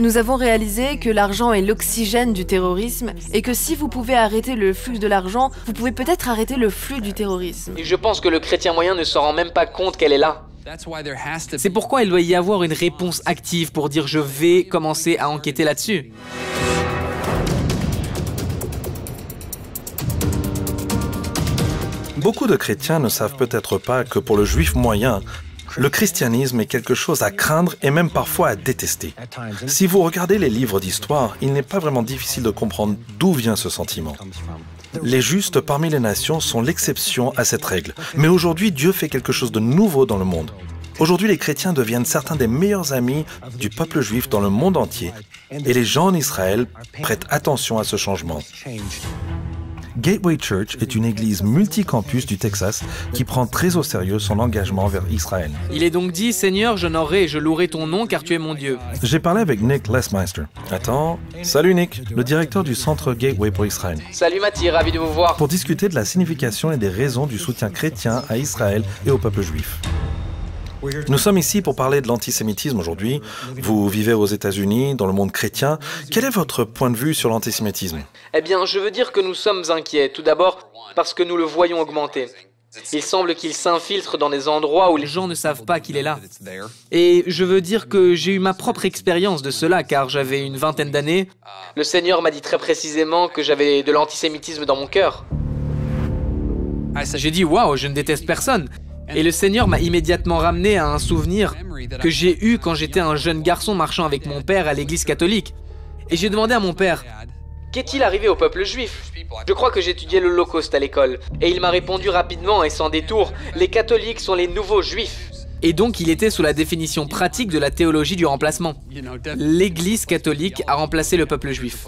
Nous avons réalisé que l'argent est l'oxygène du terrorisme et que si vous pouvez arrêter le flux de l'argent, vous pouvez peut-être arrêter le flux du terrorisme. Et je pense que le chrétien moyen ne se rend même pas compte qu'elle est là. C'est pourquoi il doit y avoir une réponse active pour dire je vais commencer à enquêter là-dessus. Beaucoup de chrétiens ne savent peut-être pas que pour le juif moyen, le christianisme est quelque chose à craindre et même parfois à détester. Si vous regardez les livres d'histoire, il n'est pas vraiment difficile de comprendre d'où vient ce sentiment. Les justes parmi les nations sont l'exception à cette règle. Mais aujourd'hui, Dieu fait quelque chose de nouveau dans le monde. Aujourd'hui, les chrétiens deviennent certains des meilleurs amis du peuple juif dans le monde entier. Et les gens en Israël prêtent attention à ce changement. Gateway Church est une église multicampus du Texas qui prend très au sérieux son engagement vers Israël. Il est donc dit, Seigneur, j'honorerai et je louerai ton nom car tu es mon Dieu. J'ai parlé avec Nick Lesmeister. Attends, salut Nick, le directeur du centre Gateway pour Israël. Salut Mathieu, ravi de vous voir. Pour discuter de la signification et des raisons du soutien chrétien à Israël et au peuple juif. Nous sommes ici pour parler de l'antisémitisme aujourd'hui. Vous vivez aux États-Unis, dans le monde chrétien. Quel est votre point de vue sur l'antisémitisme? Eh bien, je veux dire que nous sommes inquiets. Tout d'abord, parce que nous le voyons augmenter. Il semble qu'il s'infiltre dans des endroits où les gens ne savent pas qu'il est là. Et je veux dire que j'ai eu ma propre expérience de cela, car j'avais une vingtaine d'années. Le Seigneur m'a dit très précisément que j'avais de l'antisémitisme dans mon cœur. J'ai dit, waouh, je ne déteste personne. Et le Seigneur m'a immédiatement ramené à un souvenir que j'ai eu quand j'étais un jeune garçon marchant avec mon père à l'église catholique. Et j'ai demandé à mon père, qu'est-il arrivé au peuple juif? Je crois que j'étudiais l'Holocauste à l'école. Et il m'a répondu rapidement et sans détour, les catholiques sont les nouveaux juifs. Et donc il était sous la définition pratique de la théologie du remplacement. L'église catholique a remplacé le peuple juif.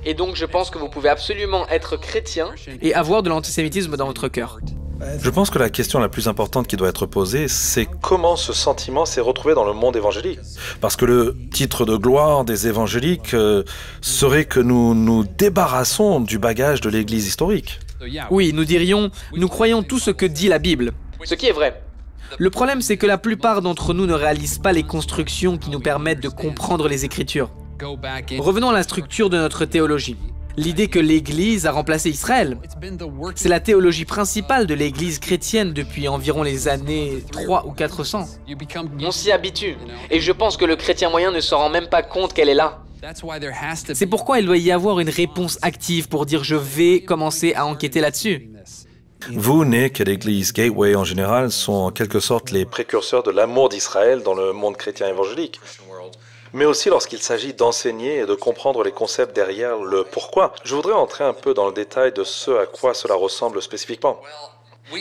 Et donc je pense que vous pouvez absolument être chrétien et avoir de l'antisémitisme dans votre cœur. Je pense que la question la plus importante qui doit être posée, c'est comment ce sentiment s'est retrouvé dans le monde évangélique. Parce que le titre de gloire des évangéliques serait que nous nous débarrassons du bagage de l'Église historique. Oui, nous dirions, nous croyons tout ce que dit la Bible. Ce qui est vrai. Le problème, c'est que la plupart d'entre nous ne réalisent pas les constructions qui nous permettent de comprendre les Écritures. Revenons à la structure de notre théologie. L'idée que l'Église a remplacé Israël. C'est la théologie principale de l'Église chrétienne depuis environ les années 3 ou 400. On s'y habitue, et je pense que le chrétien moyen ne se rend même pas compte qu'elle est là. C'est pourquoi il doit y avoir une réponse active pour dire je vais commencer à enquêter là-dessus. Vous, Nick, et l'Église Gateway en général sont en quelque sorte les précurseurs de l'amour d'Israël dans le monde chrétien évangélique. Mais aussi lorsqu'il s'agit d'enseigner et de comprendre les concepts derrière le pourquoi. Je voudrais entrer un peu dans le détail de ce à quoi cela ressemble spécifiquement.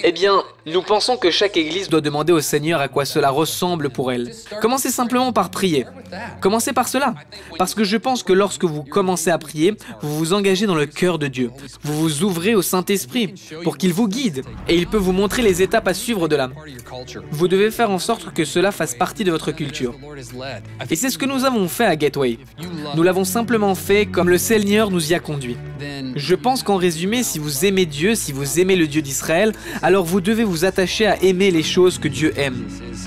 Eh bien, nous pensons que chaque église doit demander au Seigneur à quoi cela ressemble pour elle. Commencez simplement par prier. Commencez par cela. Parce que je pense que lorsque vous commencez à prier, vous vous engagez dans le cœur de Dieu. Vous vous ouvrez au Saint-Esprit pour qu'il vous guide. Et il peut vous montrer les étapes à suivre de là. Vous devez faire en sorte que cela fasse partie de votre culture. Et c'est ce que nous avons fait à Gateway. Nous l'avons simplement fait comme le Seigneur nous y a conduits. Je pense qu'en résumé, si vous aimez Dieu, si vous aimez le Dieu d'Israël, alors vous devez vous attacher à aimer les choses que Dieu aime.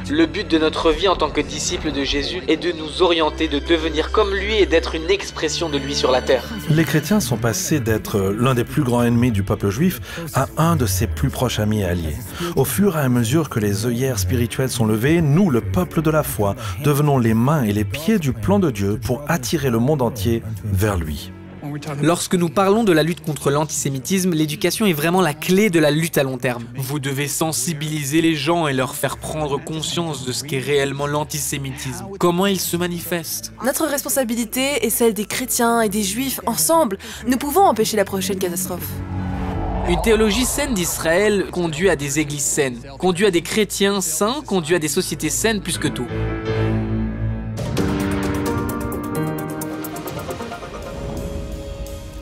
Le but de notre vie en tant que disciples de Jésus est de nous orienter, de devenir comme lui et d'être une expression de lui sur la terre. Les chrétiens sont passés d'être l'un des plus grands ennemis du peuple juif à un de ses plus proches amis et alliés. Au fur et à mesure que les œillères spirituelles sont levées, nous, le peuple de la foi, devenons les mains et les pieds du plan de Dieu pour attirer le monde entier vers lui. Lorsque nous parlons de la lutte contre l'antisémitisme, l'éducation est vraiment la clé de la lutte à long terme. Vous devez sensibiliser les gens et leur faire prendre conscience de ce qu'est réellement l'antisémitisme. Comment il se manifeste. Notre responsabilité est celle des chrétiens et des juifs. Ensemble, nous pouvons empêcher la prochaine catastrophe. Une théologie saine d'Israël conduit à des églises saines, conduit à des chrétiens sains, conduit à des sociétés saines plus que tout.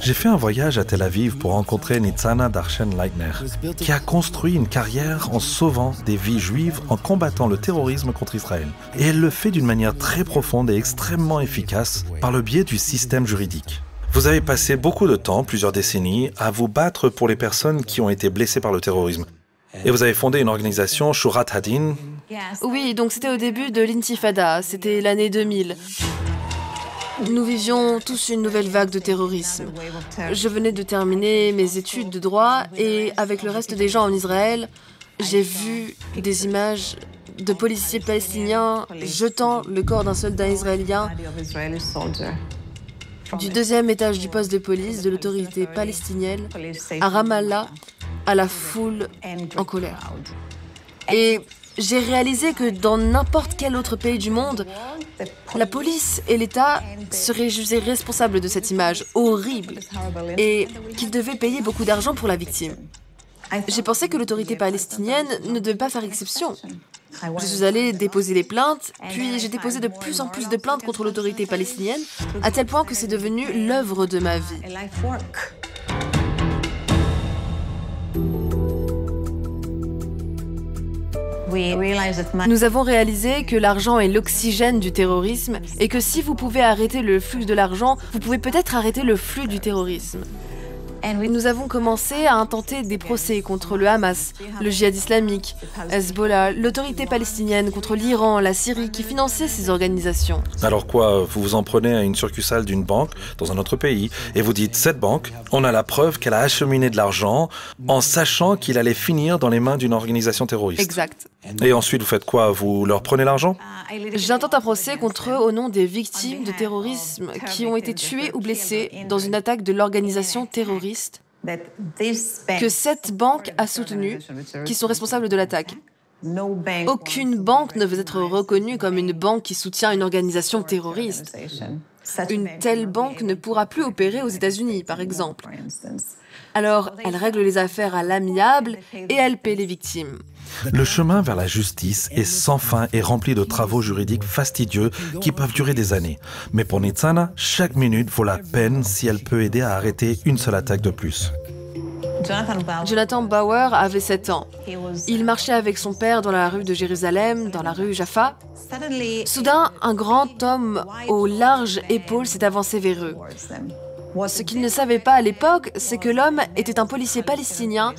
J'ai fait un voyage à Tel Aviv pour rencontrer Nitzana Darshan-Leitner, qui a construit une carrière en sauvant des vies juives en combattant le terrorisme contre Israël. Et elle le fait d'une manière très profonde et extrêmement efficace par le biais du système juridique. Vous avez passé beaucoup de temps, plusieurs décennies, à vous battre pour les personnes qui ont été blessées par le terrorisme. Et vous avez fondé une organisation, Shurat Hadin, Oui, donc c'était au début de l'intifada, c'était l'année 2000. Nous vivions tous une nouvelle vague de terrorisme. Je venais de terminer mes études de droit et avec le reste des gens en Israël, j'ai vu des images de policiers palestiniens jetant le corps d'un soldat israélien du deuxième étage du poste de police de l'autorité palestinienne à Ramallah à la foule en colère. Et j'ai réalisé que dans n'importe quel autre pays du monde, la police et l'État seraient jugés responsables de cette image horrible et qu'ils devaient payer beaucoup d'argent pour la victime. J'ai pensé que l'autorité palestinienne ne devait pas faire exception. Je suis allée déposer les plaintes, puis j'ai déposé de plus en plus de plaintes contre l'autorité palestinienne, à tel point que c'est devenu l'œuvre de ma vie. Nous avons réalisé que l'argent est l'oxygène du terrorisme et que si vous pouvez arrêter le flux de l'argent, vous pouvez peut-être arrêter le flux du terrorisme. Nous avons commencé à intenter des procès contre le Hamas, le djihad islamique, Hezbollah, l'autorité palestinienne, contre l'Iran, la Syrie, qui finançaient ces organisations. Alors quoi, vous vous en prenez à une succursale d'une banque dans un autre pays et vous dites, cette banque, on a la preuve qu'elle a acheminé de l'argent en sachant qu'il allait finir dans les mains d'une organisation terroriste. Exact. Et ensuite, vous faites quoi? Vous leur prenez l'argent? J'intente un procès contre eux au nom des victimes de terrorisme qui ont été tuées ou blessées dans une attaque de l'organisation terroriste que cette banque a soutenue, qui sont responsables de l'attaque. Aucune banque ne veut être reconnue comme une banque qui soutient une organisation terroriste. Une telle banque ne pourra plus opérer aux États-Unis, par exemple. Alors, elle règle les affaires à l'amiable et elle paie les victimes. Le chemin vers la justice est sans fin et rempli de travaux juridiques fastidieux qui peuvent durer des années. Mais pour Nitzana, chaque minute vaut la peine si elle peut aider à arrêter une seule attaque de plus. Jonathan Bauer avait 7 ans. Il marchait avec son père dans la rue de Jérusalem, dans la rue Jaffa. Soudain, un grand homme aux larges épaules s'est avancé vers eux. Ce qu'il ne savait pas à l'époque, c'est que l'homme était un policier palestinien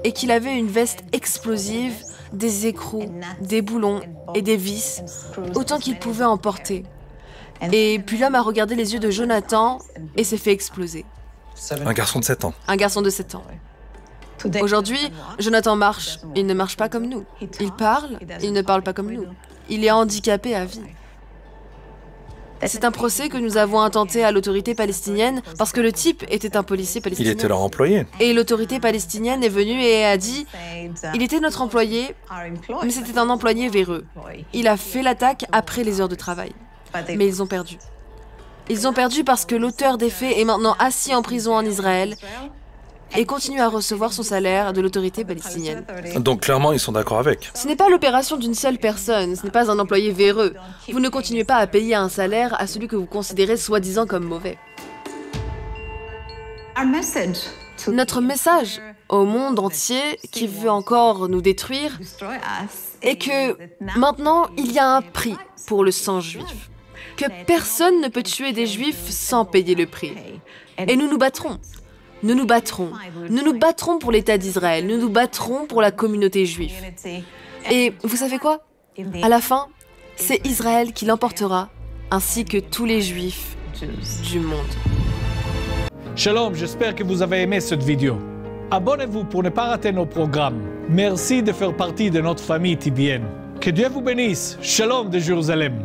et qu'il avait une veste explosive, des écrous, des boulons et des vis, autant qu'il pouvait en porter. Et puis l'homme a regardé les yeux de Jonathan et s'est fait exploser. Un garçon de 7 ans. Un garçon de 7 ans. Aujourd'hui, Jonathan marche. Il ne marche pas comme nous. Il parle. Il ne parle pas comme nous. Il est handicapé à vie. C'est un procès que nous avons intenté à l'autorité palestinienne parce que le type était un policier Il palestinien. était leur employé. Et l'autorité palestinienne est venue et a dit « Il était notre employé, mais c'était un employé véreux. Il a fait l'attaque après les heures de travail. » Mais ils ont perdu. Ils ont perdu parce que l'auteur des faits est maintenant assis en prison en Israël et continue à recevoir son salaire de l'autorité palestinienne. Donc clairement, ils sont d'accord avec. Ce n'est pas l'opération d'une seule personne, ce n'est pas un employé véreux. Vous ne continuez pas à payer un salaire à celui que vous considérez soi-disant comme mauvais. Notre message au monde entier qui veut encore nous détruire est que maintenant, il y a un prix pour le sang juif. Que personne ne peut tuer des juifs sans payer le prix. Et nous nous battrons. Nous nous battrons. Nous nous battrons pour l'État d'Israël. Nous nous battrons pour la communauté juive. Et vous savez quoi? À la fin, c'est Israël qui l'emportera, ainsi que tous les juifs du monde. Shalom, j'espère que vous avez aimé cette vidéo. Abonnez-vous pour ne pas rater nos programmes. Merci de faire partie de notre famille TBN. Que Dieu vous bénisse. Shalom de Jérusalem.